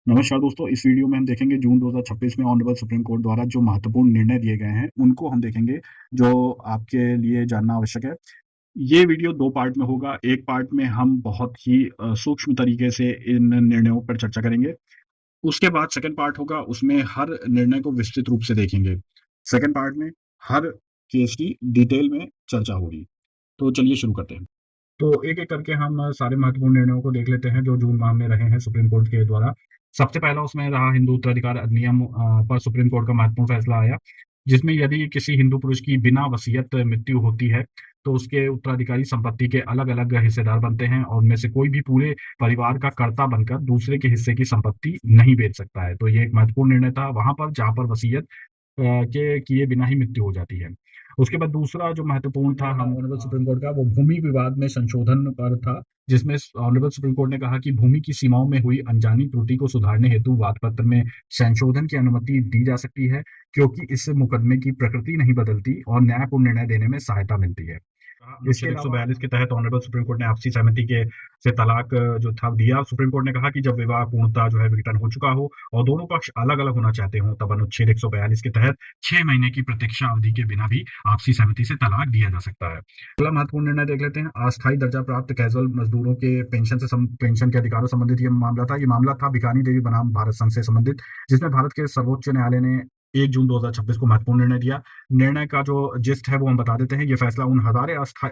नमस्कार दोस्तों, इस वीडियो में हम देखेंगे जून 2026 में ऑनरेबल सुप्रीम कोर्ट द्वारा जो महत्वपूर्ण निर्णय दिए गए हैं, उनको हम देखेंगे, जो आपके लिए जानना आवश्यक है। ये वीडियो 2 पार्ट में होगा। एक पार्ट में हम बहुत ही सूक्ष्म तरीके से इन निर्णयों पर चर्चा करेंगे। उसके बाद सेकंड पार्ट होगा, उसमें हर निर्णय को विस्तृत रूप से देखेंगे। सेकंड पार्ट में हर केस की डिटेल में चर्चा होगी। तो चलिए शुरू करते हैं। तो एक-एक करके हम सारे महत्वपूर्ण निर्णयों को देख लेते हैं जो जून माह में रहे हैं सुप्रीम कोर्ट के द्वारा। सबसे पहला उसमें रहा हिंदू उत्तराधिकार अधिनियम पर सुप्रीम कोर्ट का महत्वपूर्ण फैसला आया, जिसमें यदि किसी हिंदू पुरुष की बिना वसीयत मृत्यु होती है, तो उसके उत्तराधिकारी संपत्ति के अलग-अलग हिस्सेदार बनते हैं और उनमें से कोई भी पूरे परिवार का कर्ता बनकर दूसरे के हिस्से की संपत्ति नहीं बेच सकता है। तो ये एक महत्वपूर्ण निर्णय था वहाँ पर जहाँ पर वसीयत के किए बिना ही मृत्यु हो जाती है। उसके बाद दूसरा जो महत्वपूर्ण था हम ऑनरेबल सुप्रीम कोर्ट का, वो भूमि विवाद में संशोधन पर था, जिसमें ऑनरेबल सुप्रीम कोर्ट ने कहा कि भूमि की सीमाओं में हुई अनजानी त्रुटि को सुधारने हेतु वाद पत्र में संशोधन की अनुमति दी जा सकती है, क्योंकि इससे मुकदमे की प्रकृति नहीं बदलती और न्यायपूर्ण निर्णय देने में सहायता मिलती है। इसके अनुच्छेद अलावा 142 के तहत ऑनरेबल सुप्रीम कोर्ट ने आपसी सहमति के से तलाक जो था दिया। सुप्रीम कोर्ट ने कहा कि जब विवाह पूर्णतः जो है विघटन हो चुका हो और दोनों पक्ष अलग-अलग होना चाहते हों, तब अनुच्छेद 142 के तहत 6 महीने की प्रतीक्षा अवधि के बिना भी आपसी सहमति से तलाक दिया जा सकता है। अगला महत्वपूर्ण निर्णय देख लेते हैं। अस्थायी दर्जा प्राप्त कैजुअल मजदूरों के पेंशन के अधिकारों से संबंधित ये मामला था। ये मामला था भिखानी देवी बनाम भारत संघ से संबंधित, जिसमें भारत के सर्वोच्च न्यायालय ने 1 जून 2026 को महत्वपूर्ण निर्णय दिया। निर्णय का जो जिस्ट है वो हम बता देते हैं। ये फैसला उन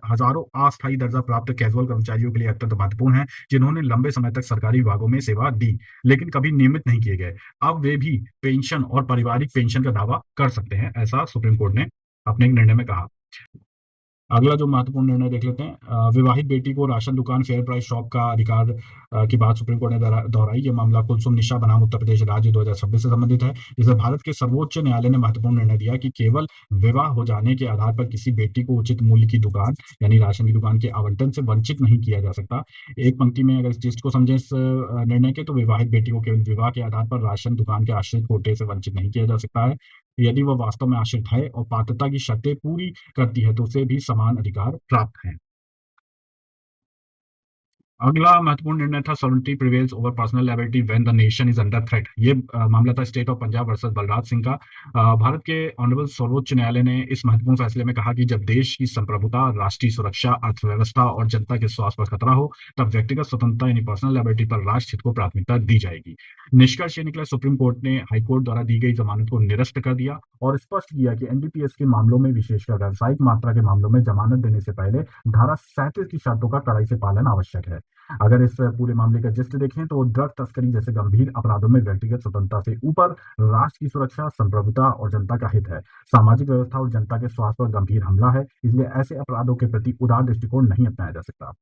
हजारों अस्थायी दर्जा प्राप्त कैजुअल कर्मचारियों के लिए अत्यंत महत्वपूर्ण है, जिन्होंने लंबे समय तक सरकारी विभागों में सेवा दी, लेकिन कभी नियमित नहीं किए गए। अब वे भी पेंशन और पारिवारिक पेंशन का दावा कर सकते हैं, ऐसा सुप्रीम कोर्ट ने अपने एक निर्णय में कहा। अगला जो महत्वपूर्ण निर्णय देख लेते हैं। विवाहित बेटी को राशन दुकान फेयर प्राइस शॉप का अधिकार की बात सुप्रीम कोर्ट ने दोहराई। ये मामला कुलसुम निशा बनाम उत्तर प्रदेश राज्य 2026 से संबंधित है, जिसमें भारत के सर्वोच्च न्यायालय ने महत्वपूर्ण निर्णय दिया कि केवल विवाह हो जाने के आधार पर किसी बेटी को उचित मूल्य की दुकान यानी राशन की दुकान के आवंटन से वंचित नहीं किया जा सकता। एक पंक्ति में अगर इस चीज को समझें इस निर्णय के, तो विवाहित बेटी को केवल विवाह के आधार पर राशन दुकान के आश्रित कोटे से वंचित नहीं किया जा सकता है। यदि वह वास्तव में आश्रित है और पात्रता की शर्तें पूरी करती है, तो उसे भी समान अधिकार प्राप्त हैं। अगला महत्वपूर्ण निर्णय था sovereignty prevails over personal liability when the nation is under threat. ये मामला था state of Punjab versus Balraj Singh का। भारत के ऑनरेबल सर्वोच्च न्यायालय ने इस महत्वपूर्ण फैसले में कहा कि जब देश की संप्रभुता, राष्ट्रीय सुरक्षा, अर्थव्यवस्था और जनता के स्वास्थ्य पर खतरा हो, तब व्यक्तिगत स्वतंत्रता यानी पर्सनल लायबिलिटी पर राष्ट्र हित को प्राथमिकता दी जाएगी। निष्कर्ष ये निकला, सुप्रीम कोर्ट ने हाईकोर्ट द्वारा दी गई जमानत को निरस्त कर दिया और स्पष्ट किया कि एनडीपीएस के मामलों में, विशेषकर व्यावसायिक मात्रा के मामलों में, जमानत देने से पहले धारा 37 की शर्तों का कड़ाई से पालन आवश्यक है। अगर इस पूरे मामले का जिस्ट देखें, तो ड्रग तस्करी जैसे गंभीर अपराधों में व्यक्तिगत स्वतंत्रता से ऊपर राष्ट्र की सुरक्षा, संप्रभुता और जनता का हित है। सामाजिक व्यवस्था और जनता के स्वास्थ्य पर गंभीर हमला है, इसलिए ऐसे अपराधों के प्रति उदार दृष्टिकोण नहीं अपनाया जा सकता।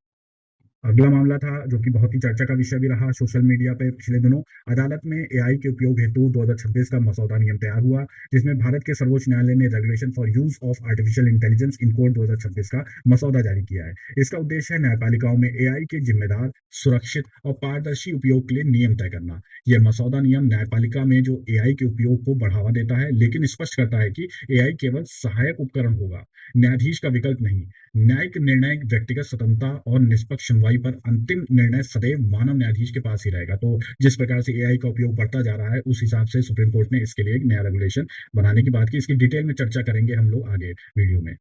अगला मामला था जो कि बहुत ही चर्चा का विषय भी रहा सोशल मीडिया पे पिछले दिनों। अदालत में एआई के उपयोग हेतु 2026 का मसौदा नियम तैयार हुआ, जिसमें भारत के सर्वोच्च न्यायालय ने regulation for use of artificial intelligence in code 2026 का मसौदा जारी किया है। इसका उद्देश्य है न्यायपालिकाओं में एआई के जिम्मेदार, सुरक्षित और पारदर्शी उपयोग के लिए नियम तय करना। यह मसौदा नियम न्यायपालिका में जो एआई के उपयोग को बढ़ावा देता है, लेकिन स्पष्ट करता है कि एआई केवल सहायक उपकरण होगा, न्यायाधीश का विकल्प नहीं। न्यायिक निर्णय, व्यक्तिगत स्वतंत्रता और निष्पक्ष सुनवाई पर अंतिम निर्णय सदैव मानव न्यायाधीश के पास ही रहेगा। तो जिस प्रकार से एआई का उपयोग बढ़ता जा रहा है, उस हिसाब से सुप्रीम कोर्ट ने इसके लिए एक नया रेगुलेशन बनाने की बात की। इसकी डिटेल में चर्चा करेंगे हम लोग आगे वीडियो में।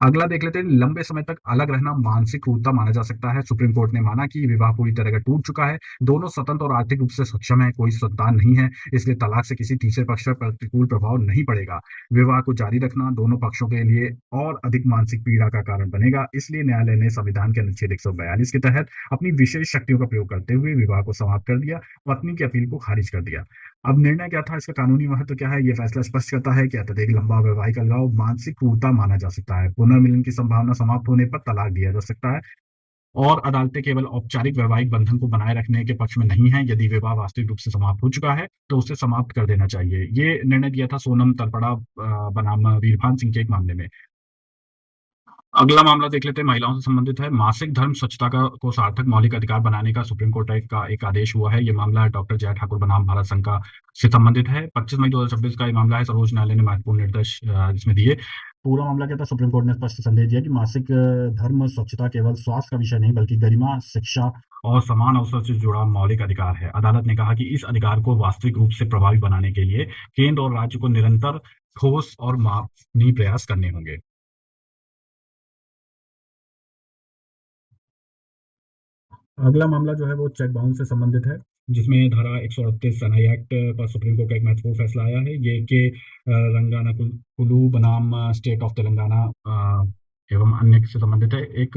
अगला देख लेते हैं। लंबे समय तक अलग रहना मानसिक क्रूरता माना जा सकता है। सुप्रीम कोर्ट ने माना कि विवाह पूरी तरह का टूट चुका है, दोनों स्वतंत्र और आर्थिक रूप से सक्षम है, कोई संतान नहीं है, इसलिए तलाक से किसी तीसरे पक्ष पर प्रतिकूल प्रभाव नहीं पड़ेगा। विवाह को जारी रखना दोनों पक्षों के लिए और अधिक मानसिक पीड़ा का कारण बनेगा, इसलिए न्यायालय ने संविधान के अनुच्छेद 142 के तहत अपनी विशेष शक्तियों का प्रयोग करते हुए विवाह को समाप्त कर दिया, पत्नी की अपील को खारिज कर दिया। अब निर्णय क्या था, इसका कानूनी महत्व क्या है? ये फैसला स्पष्ट करता है कि अत्यधिक लंबा वैवाहिक अलगाव मानसिक क्रूरता माना जा सकता है। पुनर्मिलन की संभावना समाप्त होने पर तलाक दिया जा सकता है और अदालतें केवल औपचारिक वैवाहिक बंधन को बनाए रखने के पक्ष में नहीं है। यदि विवाह वास्तविक रूप से समाप्त हो चुका है, तो उसे समाप्त कर देना चाहिए। ये निर्णय दिया था सोनम तलपड़ा बनाम वीरभान सिंह के एक मामले में। अगला मामला देख लेते हैं, महिलाओं से संबंधित है। मासिक धर्म स्वच्छता का को सार्थक मौलिक अधिकार बनाने का सुप्रीम कोर्ट का एक आदेश हुआ है। ये मामला है डॉक्टर जय ठाकुर बनाम भारत संघ का से संबंधित है। 25 मई 2026 का ये मामला है। सर्वोच्च न्यायालय ने महत्वपूर्ण निर्देश इसमें दिए। पूरा मामला क्या था? सुप्रीम कोर्ट ने स्पष्ट संदेश दिया कि मासिक धर्म स्वच्छता केवल स्वास्थ्य का विषय नहीं, बल्कि गरिमा, शिक्षा और समान अवसर से जुड़ा मौलिक अधिकार है। अदालत ने कहा कि इस अधिकार को वास्तविक रूप से प्रभावी बनाने के लिए केंद्र और राज्य को निरंतर ठोस और मापनीय प्रयास करने होंगे। अगला मामला जो है वो चेक बाउंस से संबंधित है, जिसमें धारा 138 सनाई एक्ट पर सुप्रीम कोर्ट का एक महत्वपूर्ण फैसला आया है। ये कि रंगाना कुलू बनाम स्टेट ऑफ तेलंगाना एवं अन्य से संबंधित है। एक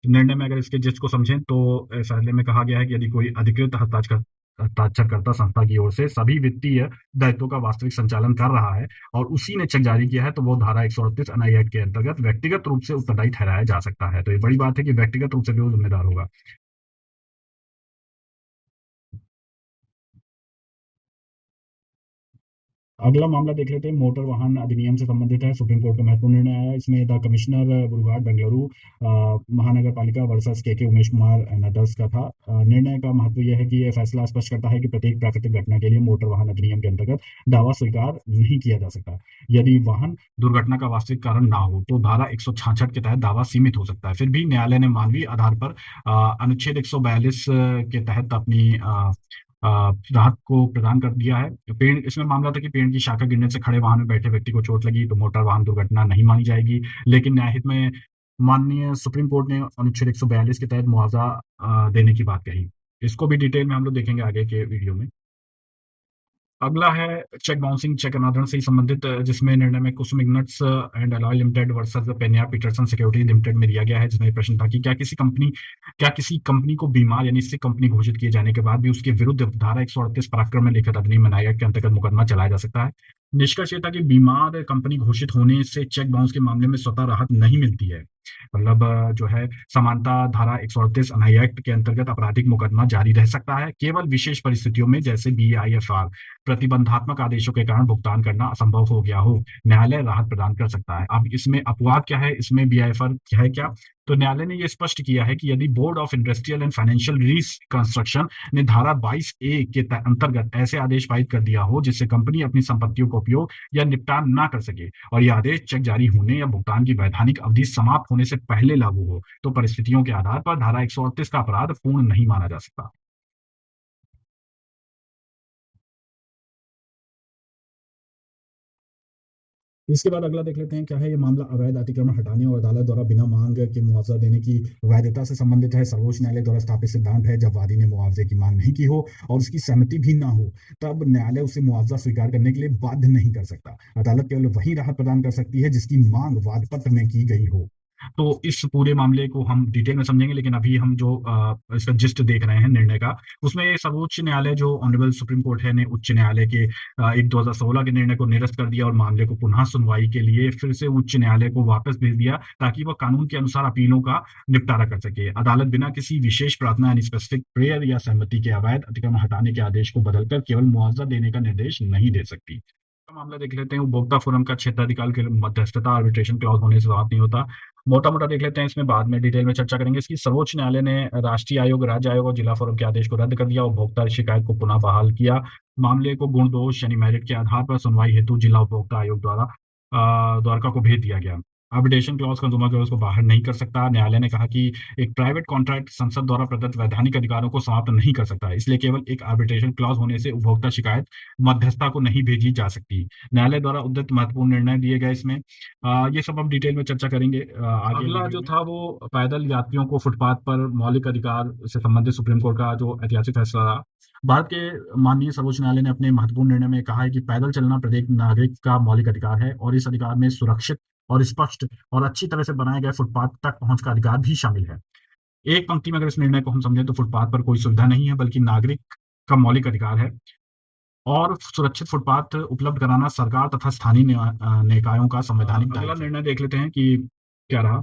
निर्णय में अगर इसके जिस को समझें तो फैसले में कहा गया है कि यदि कोई अधिकृत हस्ताक्षरकर्ता संस्था की ओर से सभी वित्तीय दायित्वों का वास्तविक संचालन कर रहा है और उसी ने चेक जारी किया है, तो वो धारा 138 एनआई एक्ट के अंतर्गत व्यक्तिगत रूप से उत्तरदायी ठहराया जा सकता है। तो ये बड़ी बात है कि व्यक्तिगत रूप से भी वो जिम्मेदार होगा। अगला मामला देख लेते हैं, मोटर वाहन अधिनियम से संबंधित है। सुप्रीम कोर्ट का महत्वपूर्ण निर्णय आया है इसमें। द कमिश्नर बुलवाड बेंगलुरु महानगर पालिका वर्सेस के उमेश कुमार एंड अदर्स का था। निर्णय का महत्व यह है कि यह फैसला स्पष्ट करता है कि प्रत्येक प्राकृतिक घटना के लिए मोटर वाहन अधिनियम के अंतर्गत दावा स्वीकार नहीं किया जा सकता। यदि वाहन दुर्घटना का वास्तविक कारण ना हो तो धारा 166 के तहत दावा सीमित हो सकता है। फिर भी न्यायालय ने मानवीय आधार पर अनुच्छेद 142 के तहत अपनी राहत को प्रदान कर दिया है। पेड़ इसमें मामला था कि पेड़ की शाखा गिरने से खड़े वाहन में बैठे व्यक्ति को चोट लगी तो मोटर वाहन दुर्घटना नहीं मानी जाएगी, लेकिन न्यायहित में माननीय सुप्रीम कोर्ट ने अनुच्छेद 142 के तहत मुआवजा देने की बात कही। इसको भी डिटेल में हम लोग देखेंगे आगे के वीडियो में। अगला है चेक बाउंसिंग चेक अनादरण से संबंधित, जिसमें निर्णय में Kusum ingots and alloy limited versus Pennar Peterson security limited में दिया गया है, जिसमें प्रश्न था कि क्या किसी कंपनी को बीमार यानी सिक कंपनी घोषित किए जाने के बाद भी उसके विरुद्ध धारा 138 पराक्रम में लिखित अधिनियम एनआईएक्ट के अंतर्गत मुकदमा चलाया जा सकता है। निष्कर्ष ये था कि बीमार कंपनी घोषित होने से चेक बाउंस के मामले में स्वतः राहत नहीं मिलती है। मतलब जो है समानता धारा 138 एनआई एक्ट के अंतर्गत आपराधिक मुकदमा जारी रह सकता है केवल विशेष परिस्थितियों में, जैसे बीआईएफआर प्रतिबंधात्मक आदेशों के कारण भुगतान करना असंभव हो गया हो, न्यायालय राहत प्रदान कर सकता है। अब इसमें अपवाद क्या है, इसमें बीआईएफआर है क्या, तो न्यायालय ने यह स्पष्ट किया है कि यदि board of industrial and financial reconstruction ने धारा 22A के अंतर्गत ऐसे आदेश पारित कर दिया हो जिससे कंपनी अपनी संपत्तियों का उपयोग या निपटान ना कर सके और यह आदेश चेक जारी होने या भुगतान की वैधानिक अवधि समाप्त होने से पहले लागू हो, तो परिस्थितियों के आधार पर धारा 138 का अपराध पूर्ण नहीं माना जा सकता। इसके बाद अगला देख लेते हैं क्या है। ये मामला अवैध अतिक्रमण हटाने और अदालत द्वारा बिना मांग के मुआवजा देने की वैधता से संबंधित है। सर्वोच्च न्यायालय द्वारा स्थापित सिद्धांत है, जब वादी ने मुआवजे की मांग नहीं की हो और उसकी सहमति भी ना हो, तब न्यायालय उसे मुआवजा स्वीकार करने के लिए बाध्य नहीं कर सकता। अदालत केवल वही राहत प्रदान कर सकती है जिसकी मांग वाद पत्र में की गई हो। तो इस पूरे मामले को हम डिटेल में समझेंगे, लेकिन अभी हम जो इसका जिस्ट देख रहे हैं निर्णय का, उसमें सर्वोच्च न्यायालय जो ऑनरेबल सुप्रीम कोर्ट है ने उच्च न्यायालय के 2016 के निर्णय को निरस्त कर दिया और मामले को पुनः सुनवाई के लिए फिर से उच्च न्यायालय को वापस भेज दिया ताकि वह कानून के अनुसार अपीलों का निपटारा कर सके। अदालत बिना किसी विशेष प्रार्थना यानी स्पेसिफिक प्रेयर या सहमति के अवैध अतिक्रमण हटाने के आदेश को बदलकर केवल मुआवजा देने का निर्देश नहीं दे सकती। मामला देख लेते हैं। उपभोक्ता फोरम का क्षेत्राधिकार के लिए मध्यस्थता आर्बिट्रेशन क्लॉज होने से समाप्त नहीं होता। मोटा मोटा देख लेते हैं, इसमें बाद में डिटेल में चर्चा करेंगे इसकी। सर्वोच्च न्यायालय ने राष्ट्रीय आयोग, राज्य आयोग और जिला फोरम के आदेश को रद्द कर दिया। उपभोक्ता शिकायत को पुनः बहाल किया। मामले को गुण दोष यानी मेरिट के आधार पर सुनवाई हेतु जिला उपभोक्ता आयोग द्वारा द्वारका को भेज दिया गया। आर्बिट्रेशन क्लॉज कंज्यूमर क्लॉज को बाहर नहीं कर सकता। न्यायालय ने कहा कि एक प्राइवेट कॉन्ट्रैक्ट संसद द्वारा प्रदत्त वैधानिक अधिकारों को समाप्त नहीं कर सकता, इसलिए केवल एक आर्बिट्रेशन क्लॉज होने से उपभोक्ता शिकायत मध्यस्थता को नहीं भेजी जा सकती। न्यायालय द्वारा उद्धृत महत्वपूर्ण निर्णय दिए गए इसमें। ये सब हम डिटेल में चर्चा करेंगे आगे। अगला जो था वो पैदल यात्रियों को फुटपाथ पर मौलिक अधिकार से संबंधित सुप्रीम कोर्ट का जो ऐतिहासिक फैसला रहा। भारत के माननीय सर्वोच्च न्यायालय ने अपने महत्वपूर्ण निर्णय में कहा है कि पैदल चलना प्रत्येक नागरिक का मौलिक अधिकार है और इस अधिकार में सुरक्षित और स्पष्ट और अच्छी तरह से बनाए गए फुटपाथ तक पहुंच का अधिकार भी शामिल है। एक पंक्ति में अगर इस निर्णय को हम समझें तो फुटपाथ पर कोई सुविधा नहीं है बल्कि नागरिक का मौलिक अधिकार है और सुरक्षित फुटपाथ उपलब्ध कराना सरकार तथा स्थानीय निकायों का संवैधानिक दायित्व है। अगला निर्णय देख लेते हैं कि क्या रहा।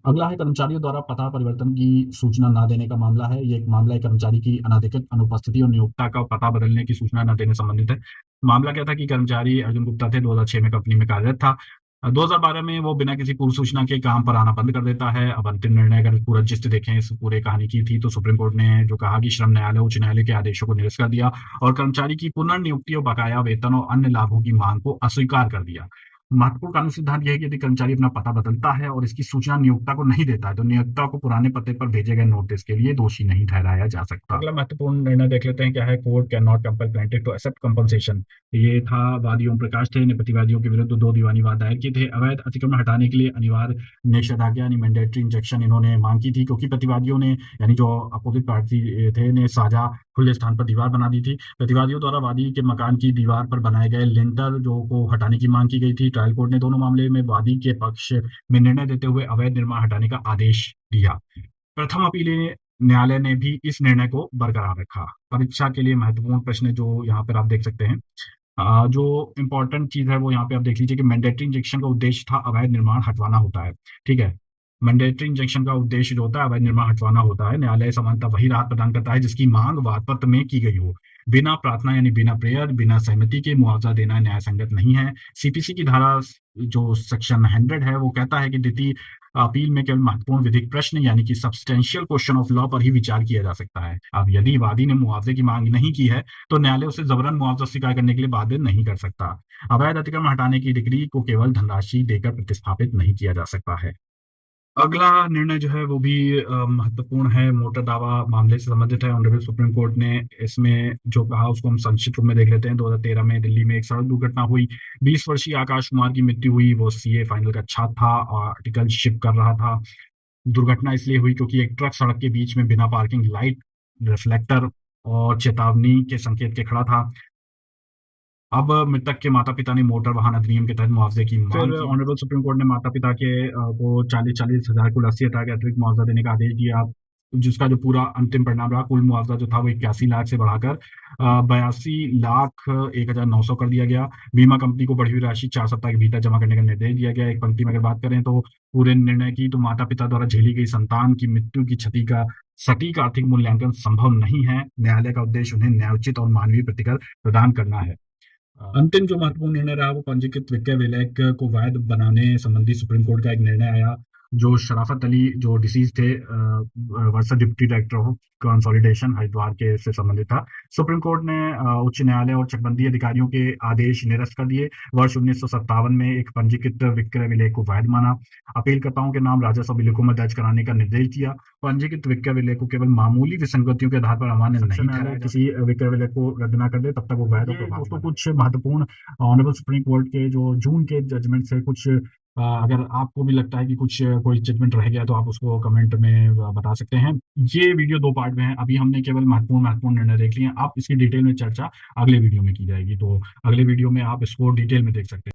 अगला है कर्मचारियों द्वारा पता परिवर्तन की सूचना न देने का मामला है। ये एक मामला है कर्मचारी की अनाधिकृत अनुपस्थिति और नियोक्ता का पता बदलने की सूचना न देने संबंधित है। मामला क्या था कि कर्मचारी अर्जुन गुप्ता थे, 2006 में कंपनी में कार्यरत था। 2012 में वो बिना किसी पूर्व सूचना के काम पर आना बंद कर देता है। अब अंतिम निर्णय अगर पूरा जिस्ट देखें इस पूरे कहानी की थी, तो सुप्रीम कोर्ट ने जो कहा कि श्रम न्यायालय उच्च न्यायालय के आदेशों को निरस्त कर दिया और कर्मचारी की पुनर्नियुक्ति और बकाया वेतन और अन्य लाभों की मांग को अस्वीकार कर दिया। महत्वपूर्ण कानूनी सिद्धांत यह है कि यदि कर्मचारी अपना पता बदलता है और इसकी सूचना नियोक्ता को नहीं देता है तो नियोक्ता को पुराने पते पर भेजे गए नोटिस के लिए दोषी नहीं ठहराया जा सकता। अगला महत्वपूर्ण निर्णय देख लेते हैं क्या है। Court cannot compel plaintiff to accept compensation. ये था, वादी ओम प्रकाश थे ने प्रतिवादियों के विरुद्ध 2 दीवानी वाद दायर किए थे। अवैध अतिक्रमण हटाने के लिए अनिवार्य निषेधाज्ञा यानी मैंडेटरी इंजेक्शन इन्होंने मांग की थी, क्योंकि प्रतिवादियों ने यानी जो अपोजिट पार्टी थे ने साझा खुले स्थान पर दीवार बना दी थी। प्रतिवादियों द्वारा वादी के मकान की दीवार पर बनाए गए लिंटर जो को हटाने की मांग की गई थी। ट्रायल कोर्ट ने दोनों मामले में वादी के पक्ष में निर्णय देते हुए अवैध निर्माण हटाने का आदेश दिया। प्रथम अपील न्यायालय ने भी इस निर्णय को बरकरार रखा। परीक्षा के लिए महत्वपूर्ण प्रश्न जो यहाँ पर आप देख सकते हैं, जो इम्पोर्टेंट चीज है वो यहाँ पे आप देख लीजिए कि मैंडेटरी इंजेक्शन का उद्देश्य था अवैध निर्माण हटवाना होता है। ठीक है, मैंडेटरी इंजेक्शन का उद्देश्य जो होता है अवैध निर्माण हटवाना होता है। न्यायालय समानता वही राहत प्रदान करता है जिसकी मांग वाद पत्र में की गई हो। बिना प्रार्थना यानी बिना प्रेयर, बिना सहमति के मुआवजा देना न्याय संगत नहीं है। सीपीसी की धारा जो सेक्शन 100 है वो कहता है कि द्वितीय अपील में केवल महत्वपूर्ण विधिक प्रश्न यानी कि सब्सटेंशियल क्वेश्चन ऑफ लॉ पर ही विचार किया जा सकता है। अब यदि वादी ने मुआवजे की मांग नहीं की है तो न्यायालय उसे जबरन मुआवजा स्वीकार करने के लिए बाध्य नहीं कर सकता। अवैध अतिक्रमण हटाने की डिग्री को केवल धनराशि देकर प्रतिस्थापित नहीं किया जा सकता है। अगला निर्णय जो है वो भी महत्वपूर्ण है, मोटर दावा मामले से संबंधित है। ऑनरेबल सुप्रीम कोर्ट ने इसमें जो कहा उसको हम संक्षिप्त रूप में देख लेते हैं। 2013 में दिल्ली में एक सड़क दुर्घटना हुई। 20 वर्षीय आकाश कुमार की मृत्यु हुई। वो सीए फाइनल का छात्र था और आर्टिकल शिप कर रहा था। दुर्घटना इसलिए हुई क्योंकि एक ट्रक सड़क के बीच में बिना पार्किंग लाइट, रिफ्लेक्टर और चेतावनी के संकेत के खड़ा था। अब मृतक के माता पिता ने मोटर वाहन अधिनियम के तहत मुआवजे की मांग की। ऑनरेबल सुप्रीम कोर्ट ने माता पिता के को 40-40 हजार कुल 80 हजार के अतिरिक्त मुआवजा देने का आदेश दिया, जिसका जो पूरा अंतिम परिणाम रहा, कुल मुआवजा जो था वो 81 लाख से बढ़ाकर 82 लाख 1,900 कर दिया गया। बीमा कंपनी को बढ़ी हुई राशि 4 सप्ताह के भीतर जमा करने का निर्देश दिया गया। एक पंक्ति में अगर बात करें तो पूरे निर्णय की, तो माता पिता द्वारा झेली गई संतान की मृत्यु की क्षति का सटीक आर्थिक मूल्यांकन संभव नहीं है। न्यायालय का उद्देश्य उन्हें न्यायोचित और मानवीय प्रतिकर प्रदान करना है। अंतिम जो महत्वपूर्ण निर्णय रहा वो पंजीकृत विक्रय विलेख को वैध बनाने संबंधी सुप्रीम कोर्ट का एक निर्णय आया। जो शराफत अली जो डिसीज थे Varsha deputy director of consolidation Haridwar के से संबंधित था। सुप्रीम कोर्ट ने उच्च न्यायालय और चकबंदी अधिकारियों के आदेश निरस्त कर दिए। वर्ष 1957 में एक पंजीकृत विक्रय विलेख को वैध माना। अपीलकर्ताओं के नाम राजस्व विलेखों में दर्ज कराने का निर्देश दिया। पंजीकृत विक्रय विलेख को केवल मामूली विसंगतियों के आधार पर अमान्य नहीं ठहराया। किसी विक्रय विलेख को रद्द न कर दे तब तक वो वैध और दोस्तों कुछ महत्वपूर्ण ऑनरेबल सुप्रीम कोर्ट के जो जून के जजमेंट से कुछ अगर आपको भी लगता है कि कुछ कोई जजमेंट रह गया तो आप उसको कमेंट में बता सकते हैं। ये वीडियो 2 पार्ट में है। अभी हमने केवल महत्वपूर्ण निर्णय देख लिए हैं। आप इसकी डिटेल में चर्चा अगले वीडियो में की जाएगी, तो अगले वीडियो में आप इसको डिटेल में देख सकते हैं।